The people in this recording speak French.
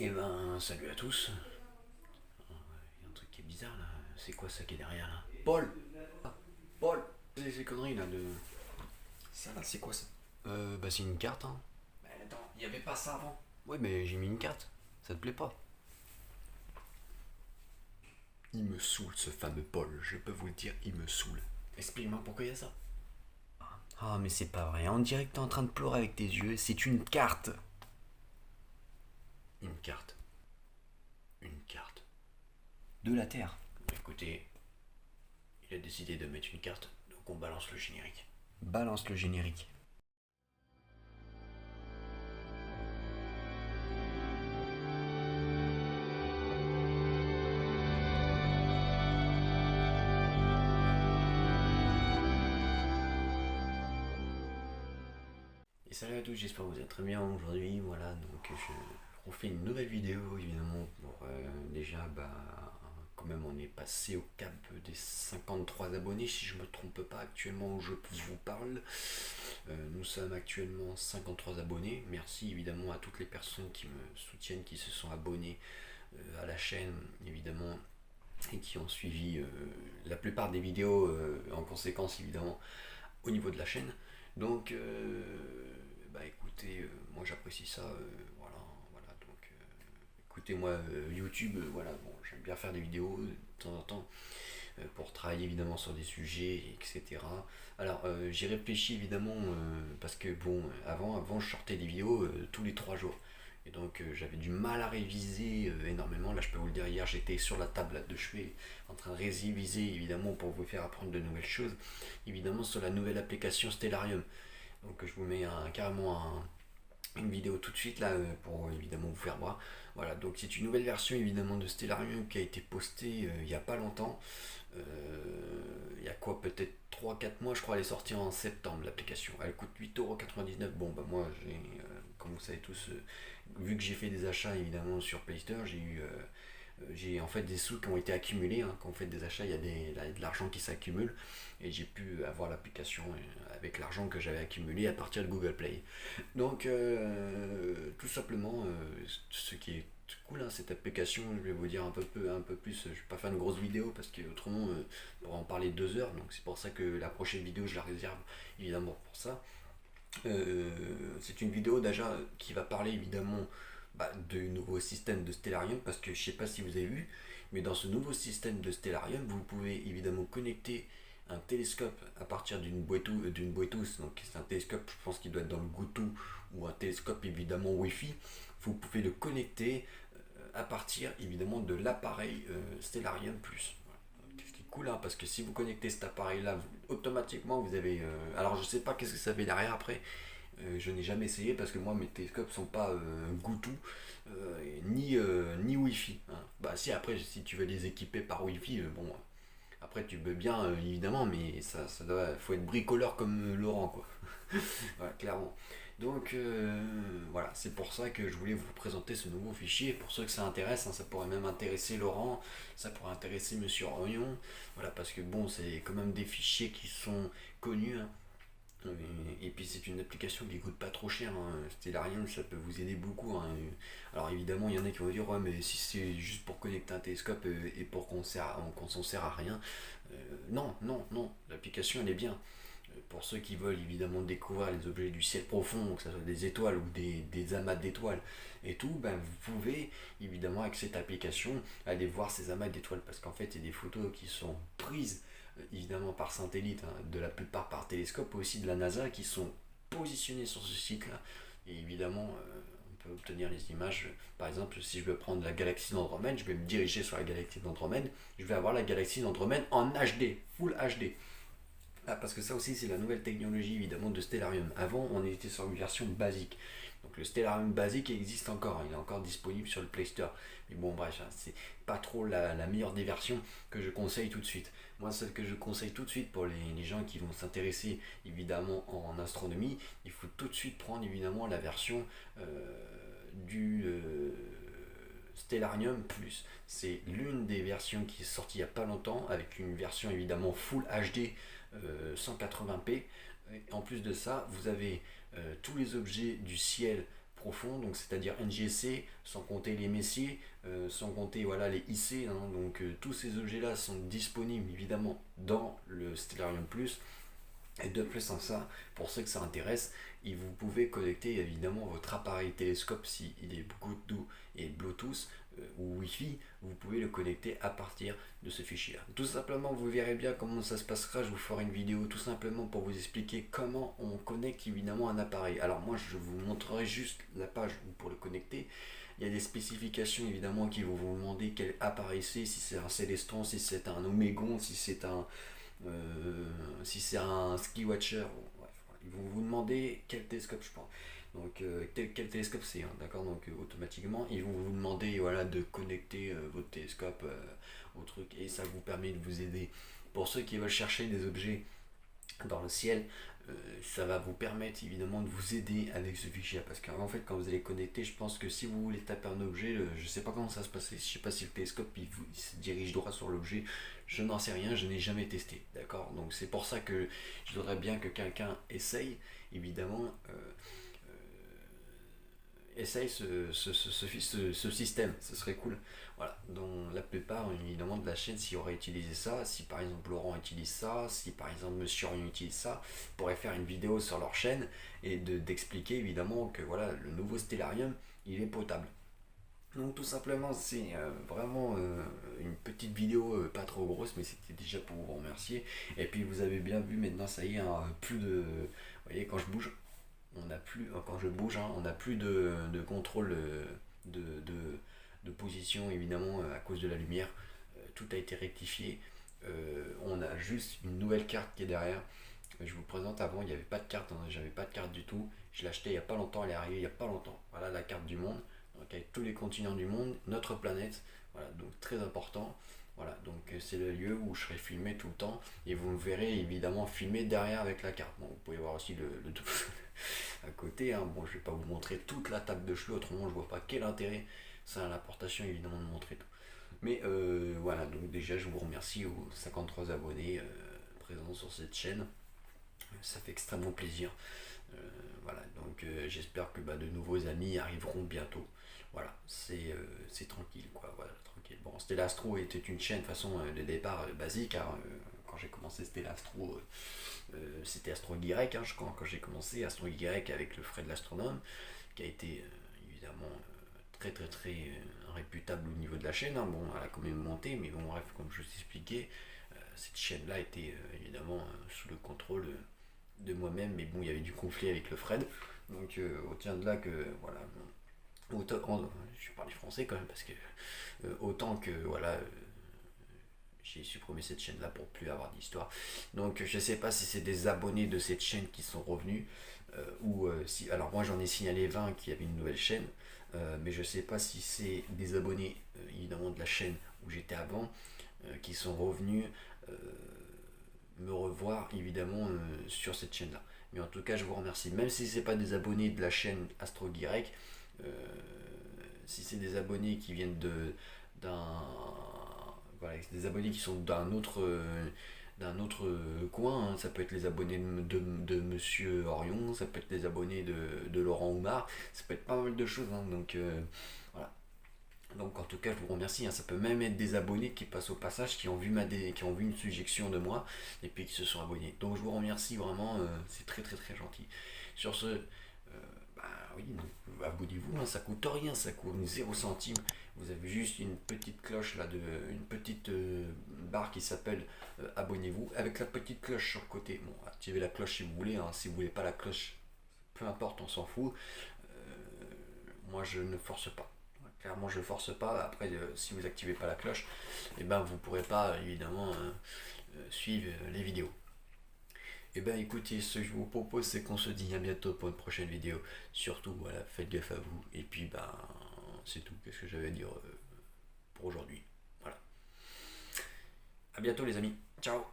Eh ben, salut à tous. Il y a un truc qui est bizarre là. C'est quoi ça qui est derrière là? Paul! Ah, Paul! C'est ces conneries là de. Ça là, c'est quoi ça? Bah, c'est une carte, hein. Mais attends, il y avait pas ça avant. Ouais, mais j'ai mis une carte. Ça te plaît pas? Il me saoule ce fameux Paul, je peux vous le dire, il me saoule. Explique-moi pourquoi il y a ça. Ah, mais c'est pas vrai. On dirait que t'es en train de pleurer avec tes yeux. C'est une carte. Une carte. Une carte. De la Terre. Écoutez, il a décidé de mettre une carte, donc on balance le générique. Balance le générique. Et salut à tous, j'espère que vous êtes très bien aujourd'hui. Voilà, donc je refais une nouvelle vidéo évidemment pour déjà, quand même, on est passé au cap des 53 abonnés si je me trompe pas actuellement où je vous parle. Nous sommes actuellement 53 abonnés. Merci évidemment à toutes les personnes qui me soutiennent, qui se sont abonnées à la chaîne évidemment et qui ont suivi la plupart des vidéos en conséquence évidemment au niveau de la chaîne. Donc, bah écoutez, moi j'apprécie ça, voilà, voilà. Donc, écoutez, moi YouTube, voilà, bon, j'aime bien faire des vidéos de temps en temps pour travailler évidemment sur des sujets, etc. Alors, j'ai réfléchi évidemment parce que bon, avant je sortais des vidéos tous les 3 jours. Et donc j'avais du mal à réviser énormément. Là je peux vous le dire, hier j'étais sur la table de chevet en train de réviser évidemment pour vous faire apprendre de nouvelles choses. Évidemment sur la nouvelle application Stellarium. Donc je vous mets carrément une vidéo tout de suite là pour évidemment vous faire voir. Voilà, donc c'est une nouvelle version évidemment de Stellarium qui a été postée il n'y a pas longtemps. Il y a quoi, peut-être 3 4 mois, je crois. Elle est sortie en septembre l'application. Elle coûte 8,99 €. Bon bah moi j'ai, comme vous savez tous, vu que j'ai fait des achats évidemment sur Play Store, j'ai en fait des sous qui ont été accumulés, hein. Quand on fait des achats, il y a de l'argent qui s'accumule et j'ai pu avoir l'application avec l'argent que j'avais accumulé à partir de Google Play. Donc, tout simplement, ce qui est cool, hein, cette application, je vais vous dire un peu plus. Je vais pas faire une grosse vidéo parce que autrement, on pourra en parler 2 heures. Donc, c'est pour ça que la prochaine vidéo, je la réserve évidemment pour ça. C'est une vidéo déjà qui va parler évidemment du nouveau système de Stellarium parce que je sais pas si vous avez vu, mais dans ce nouveau système de Stellarium, vous pouvez évidemment connecter un télescope à partir d'une boîteuse. Donc c'est un télescope, je pense qu'il doit être dans le Bluetooth ou un télescope évidemment Wi-Fi. Vous pouvez le connecter à partir évidemment de l'appareil Stellarium Plus. Voilà. Ce qui est cool, hein, parce que si vous connectez cet appareil là, automatiquement vous avez. Alors je sais pas qu'est-ce que ça fait derrière après. Je n'ai jamais essayé parce que moi mes télescopes sont pas Bluetooth ni Wi-Fi, hein. Bah si, après si tu veux les équiper par Wi-Fi, bon, après tu veux bien évidemment, mais ça doit, faut être bricoleur comme Laurent quoi. Voilà, clairement. Donc voilà, c'est pour ça que je voulais vous présenter ce nouveau fichier. Pour ceux que ça intéresse, hein, ça pourrait même intéresser Laurent, ça pourrait intéresser Monsieur Orion. Voilà, parce que bon, c'est quand même des fichiers qui sont connus, hein. Et puis c'est une application qui coûte pas trop cher, hein. Stellarium, ça peut vous aider beaucoup, hein. Alors évidemment, il y en a qui vont dire ouais, mais si c'est juste pour connecter un télescope et pour qu'on s'en sert à rien, non, non, non, l'application elle est bien. Pour ceux qui veulent évidemment découvrir les objets du ciel profond, que ce soit des étoiles ou des amas d'étoiles et tout, ben vous pouvez évidemment avec cette application aller voir ces amas d'étoiles parce qu'en fait c'est des photos qui sont prises évidemment par satellite, hein, de la plupart par télescope, aussi de la NASA qui sont positionnées sur ce site-là. Et évidemment, on peut obtenir les images. Par exemple, si je veux prendre la galaxie d'Andromède, je vais me diriger sur la galaxie d'Andromède, je vais avoir la galaxie d'Andromède en HD, full HD. Ah, parce que ça aussi, c'est la nouvelle technologie évidemment de Stellarium. Avant, on était sur une version basique. Donc le Stellarium basique existe encore, hein, il est encore disponible sur le Play Store. Mais bon, bref, hein, c'est pas trop la meilleure des versions que je conseille tout de suite. Moi, celle que je conseille tout de suite pour les gens qui vont s'intéresser évidemment en astronomie, il faut tout de suite prendre évidemment la version du Stellarium Plus. C'est l'une des versions qui est sortie il n'y a pas longtemps avec une version évidemment Full HD 180p. En plus de ça, vous avez tous les objets du ciel profond, donc c'est-à-dire NGSC, sans compter les messiers, sans compter voilà, les IC, hein, donc tous ces objets-là sont disponibles évidemment dans le Stellarium Plus. Et de plus en ça, pour ceux que ça intéresse, vous pouvez connecter évidemment votre appareil télescope s'il est Bluetooth et Bluetooth ou Wi-Fi, vous pouvez le connecter à partir de ce fichier là. Tout simplement, vous verrez bien comment ça se passera. Je vous ferai une vidéo tout simplement pour vous expliquer comment on connecte évidemment un appareil. Alors moi je vous montrerai juste la page pour le connecter. Il y a des spécifications évidemment qui vont vous demander quel appareil c'est, si c'est un Célestron, si c'est un Omégon, si c'est un Ski Watcher. Bref, ils vont vous demander quel télescope je pense. Donc quel télescope c'est, hein, d'accord. Donc automatiquement ils vont vous demander voilà, de connecter votre télescope au truc, et ça vous permet de vous aider. Pour ceux qui veulent chercher des objets dans le ciel, ça va vous permettre évidemment de vous aider avec ce fichier, parce qu'en fait quand vous allez connecter, je pense que si vous voulez taper un objet, je sais pas comment ça se passe, je sais pas si le télescope il se dirige droit sur l'objet, je n'en sais rien, je n'ai jamais testé, d'accord. Donc c'est pour ça que je voudrais bien que quelqu'un essaye évidemment essaye ce système, ce serait cool. Voilà, dont la plupart évidemment de la chaîne, s'il aurait utilisé ça, si par exemple Laurent utilise ça, si par exemple Monsieur Orion utilise ça, pourrait faire une vidéo sur leur chaîne et d'expliquer évidemment que voilà, le nouveau Stellarium, il est potable. Donc tout simplement, c'est vraiment une petite vidéo pas trop grosse, mais c'était déjà pour vous remercier. Et puis vous avez bien vu maintenant, ça y est, hein, plus de... Vous voyez, quand je bouge, on n'a plus, quand je bouge, hein, on n'a plus de contrôle de, de, de position évidemment à cause de la lumière. Tout a été rectifié. On a juste une nouvelle carte qui est derrière. Je vous présente, avant il n'y avait pas de carte, hein, j'avais pas de carte du tout. Je l'ai acheté il n'y a pas longtemps, elle est arrivée il n'y a pas longtemps. Voilà la carte du monde, donc avec tous les continents du monde, notre planète, voilà, donc très important. Voilà, donc c'est le lieu où je serai filmé tout le temps, et vous me verrez évidemment filmé derrière avec la carte. Bon, vous pouvez voir aussi le à côté, hein. Bon, je vais pas vous montrer toute la table de cheveux, autrement je vois pas quel intérêt ça a l'importation évidemment de montrer tout. Mais voilà, donc déjà je vous remercie aux 53 abonnés présents sur cette chaîne, ça fait extrêmement plaisir. Voilà, donc j'espère que de nouveaux amis arriveront bientôt. Voilà, c'est tranquille quoi, voilà, tranquille. Bon, Stellastro était une chaîne de façon de départ basique, hein, quand j'ai commencé Stellastro, c'était Astro Guirec, hein, quand j'ai commencé Astro Guirec avec le Fred l'astronome, qui a été évidemment très très très réputable au niveau de la chaîne, hein. Bon, elle a quand même monté, mais bon bref, comme je vous expliquais, cette chaîne là était évidemment sous le contrôle de moi-même, mais bon, il y avait du conflit avec le Fred, donc au tient de là que voilà, je vais parler français quand même, parce que autant que voilà, j'ai supprimé cette chaîne là pour plus avoir d'histoire. Donc je sais pas si c'est des abonnés de cette chaîne qui sont revenus, ou si, alors moi j'en ai signalé 20 qui avaient une nouvelle chaîne, mais je sais pas si c'est des abonnés évidemment de la chaîne où j'étais avant, qui sont revenus me revoir évidemment sur cette chaîne là. Mais en tout cas je vous remercie, même si c'est pas des abonnés de la chaîne Astro Guirec, si c'est des abonnés qui viennent d'un voilà, des abonnés qui sont d'un autre coin, hein. Ça peut être les abonnés de Monsieur Orion, ça peut être les abonnés de Laurent Oumar, ça peut être pas mal de choses, hein. Donc voilà. Donc en tout cas je vous remercie, hein. Ça peut même être des abonnés qui passent au passage, qui ont vu qui ont vu une suggestion de moi et puis qui se sont abonnés. Donc je vous remercie vraiment, c'est très très très gentil. Sur ce, oui, abonnez-vous, hein, ça coûte rien, ça coûte 0 centime. Vous avez juste une petite cloche là, une petite barre qui s'appelle abonnez-vous, avec la petite cloche sur le côté. Bon, activez la cloche si vous voulez, hein. Si vous voulez pas la cloche, peu importe, on s'en fout. Moi je ne force pas. Clairement je ne force pas. Après si vous activez pas la cloche, et vous pourrez pas évidemment suivre les vidéos. Et écoutez, ce que je vous propose, c'est qu'on se dit à bientôt pour une prochaine vidéo. Surtout, voilà, faites gaffe à vous. Et puis, c'est tout. Qu'est-ce que j'avais à dire pour aujourd'hui. Voilà. À bientôt les amis. Ciao.